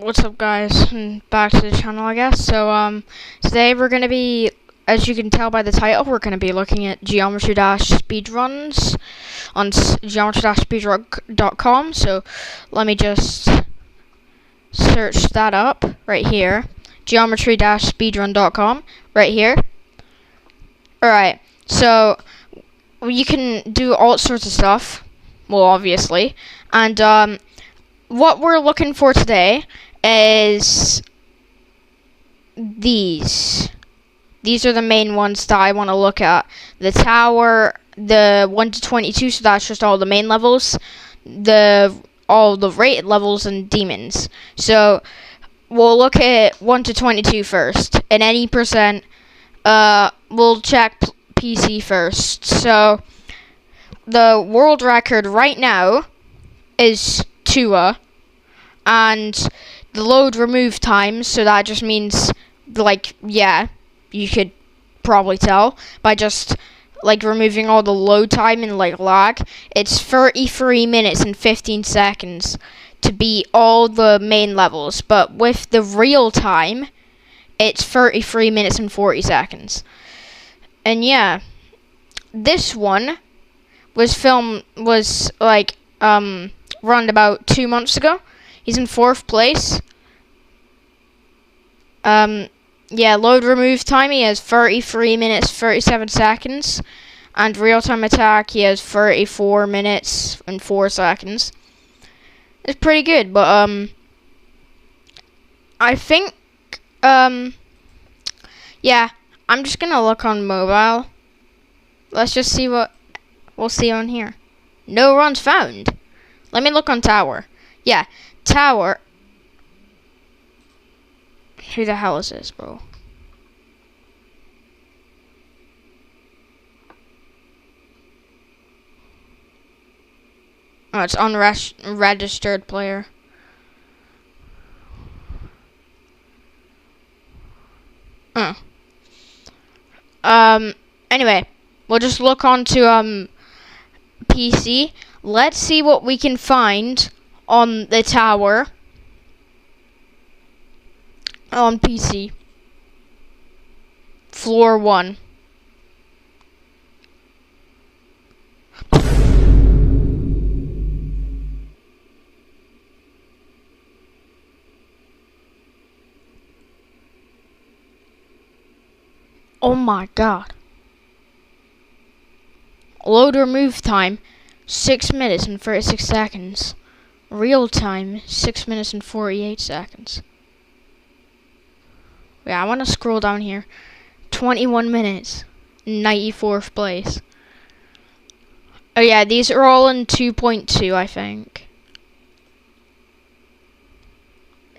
What's up, guys? And back to the channel, I guess. So today we're gonna be, as you can tell by the title, we're gonna be looking at Geometry Dash speedruns on geometry-speedrun.com. So let me just search that up right here, geometry-speedrun.com right here. Alright, so you can do all sorts of stuff, well, obviously, and what we're looking for today is these. These are the main ones that I want to look at. The tower, the 1 to 22, so that's just all the main levels, all the rated levels and demons. So we'll look at 1 to 22 first. In any percent, we'll check PC first. So the world record right now is 2, and the load remove time, so that just means, like, yeah, you could probably tell by just, like, removing all the load time and, like, lag, it's 33 minutes and 15 seconds to beat all the main levels, but with the real time, it's 33 minutes and 40 seconds. And yeah, this one was run about 2 months ago. He's in 4th place. Yeah, load remove time, he has 33 minutes, 37 seconds. And real-time attack, he has 34 minutes and 4 seconds. It's pretty good, but, I think, yeah, I'm just gonna look on mobile. Let's just see what we'll see on here. No runs found. Let me look on tower. Yeah, tower. Who the hell is this, bro? Oh, it's unregistered player. Oh. Anyway, we'll just look onto PC. Let's see what we can find on the tower on PC. Floor 1. Oh my god. Load remove time, 6 minutes and 36 seconds. Real time, 6 minutes and 48 seconds. Yeah, I want to scroll down here. 21 minutes, 94th place. Oh yeah, these are all in 2.2, I think.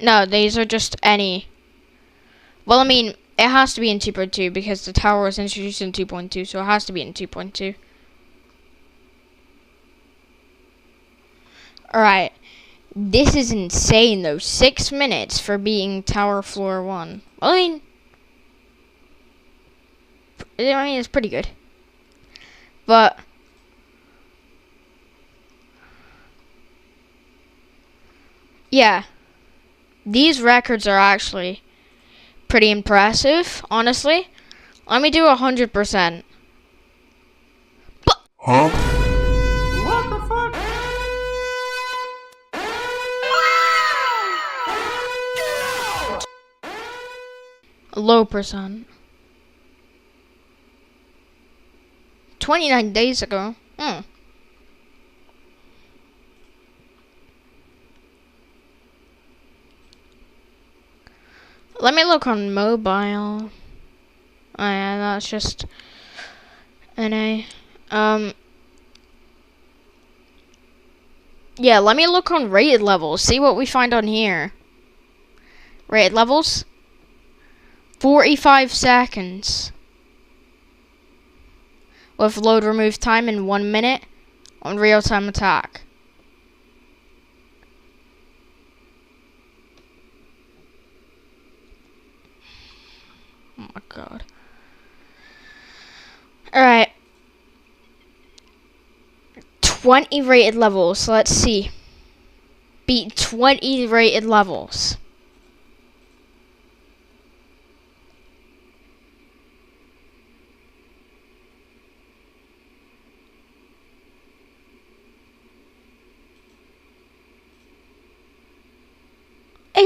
No, these are just any. Well, I mean, it has to be in 2.2 because the tower was introduced in 2.2, so it has to be in 2.2. Alright. This is insane, though. 6 minutes for being tower floor 1. I mean, it's pretty good. But yeah, these records are actually pretty impressive, honestly. Let me do 100%. Huh? What the fuck? A low percent. 29 days ago. Let me look on mobile. Oh yeah, that's just NA. Yeah, let me look on rated levels. See what we find on here. Rated levels. 45 seconds. With load remove time in 1 minute on real-time attack. Oh my god. Alright. 20 rated levels. Let's see. Beat 20 rated levels.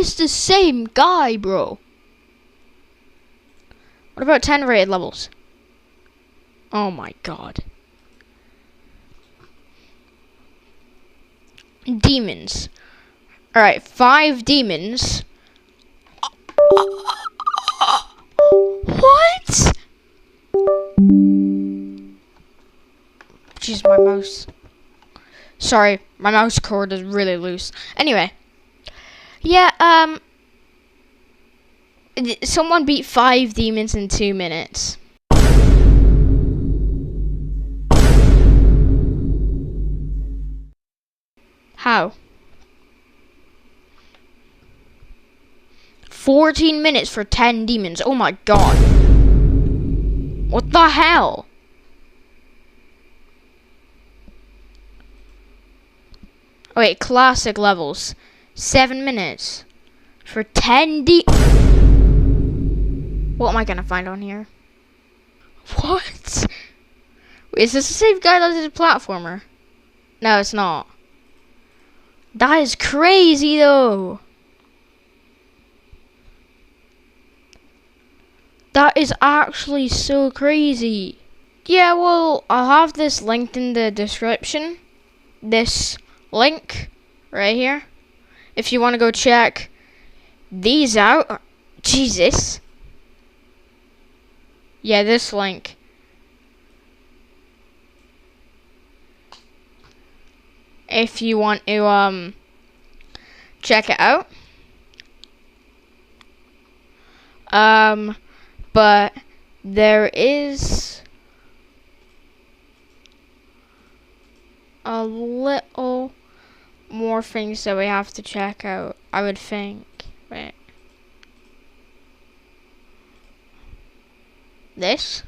is the same guy, bro. What about 10 rated levels? Oh my god. Demons. Alright, 5 demons. What? Jeez, my mouse. Sorry, my mouse cord is really loose. Anyway. Yeah, someone beat 5 demons in 2 minutes. How? 14 minutes for 10 demons. Oh my god. What the hell? Oh wait, classic levels. 7 minutes for 10 What am I gonna find on here? What? Wait, is this the same guy that did a platformer? No, it's not. That is crazy though. That is actually so crazy. Yeah, well, I'll have this linked in the description. This link right here. If you want to go check these out. Jesus. Yeah, this link. If you want to check it out. But there is a little more things that we have to check out, I would think. Wait. This?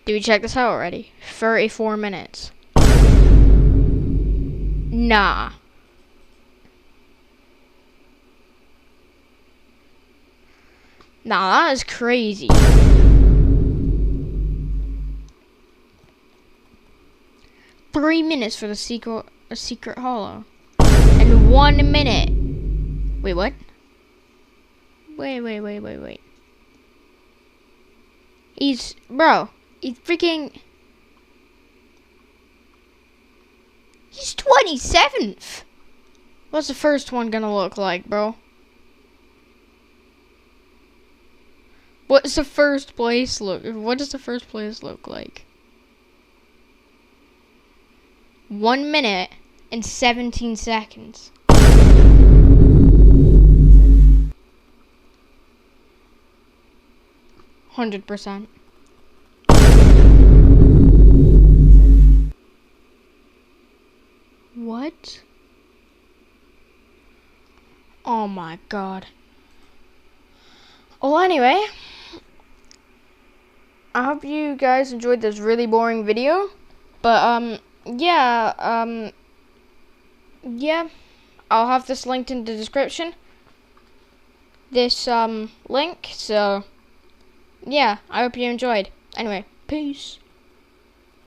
Did we check this out already? 34 minutes. Nah. Nah, that is crazy. Three minutes for the secret hollow. And 1 minute. Wait, what? Wait. He's freaking... He's 27th. What's the first one gonna look like, bro? What does the first place look like? 1 minute and 17 seconds. %. What? Oh my god. Well, anyway, I hope you guys enjoyed this really boring video. But yeah, I'll have this linked in the description. This link. So yeah, I hope you enjoyed. Anyway, peace.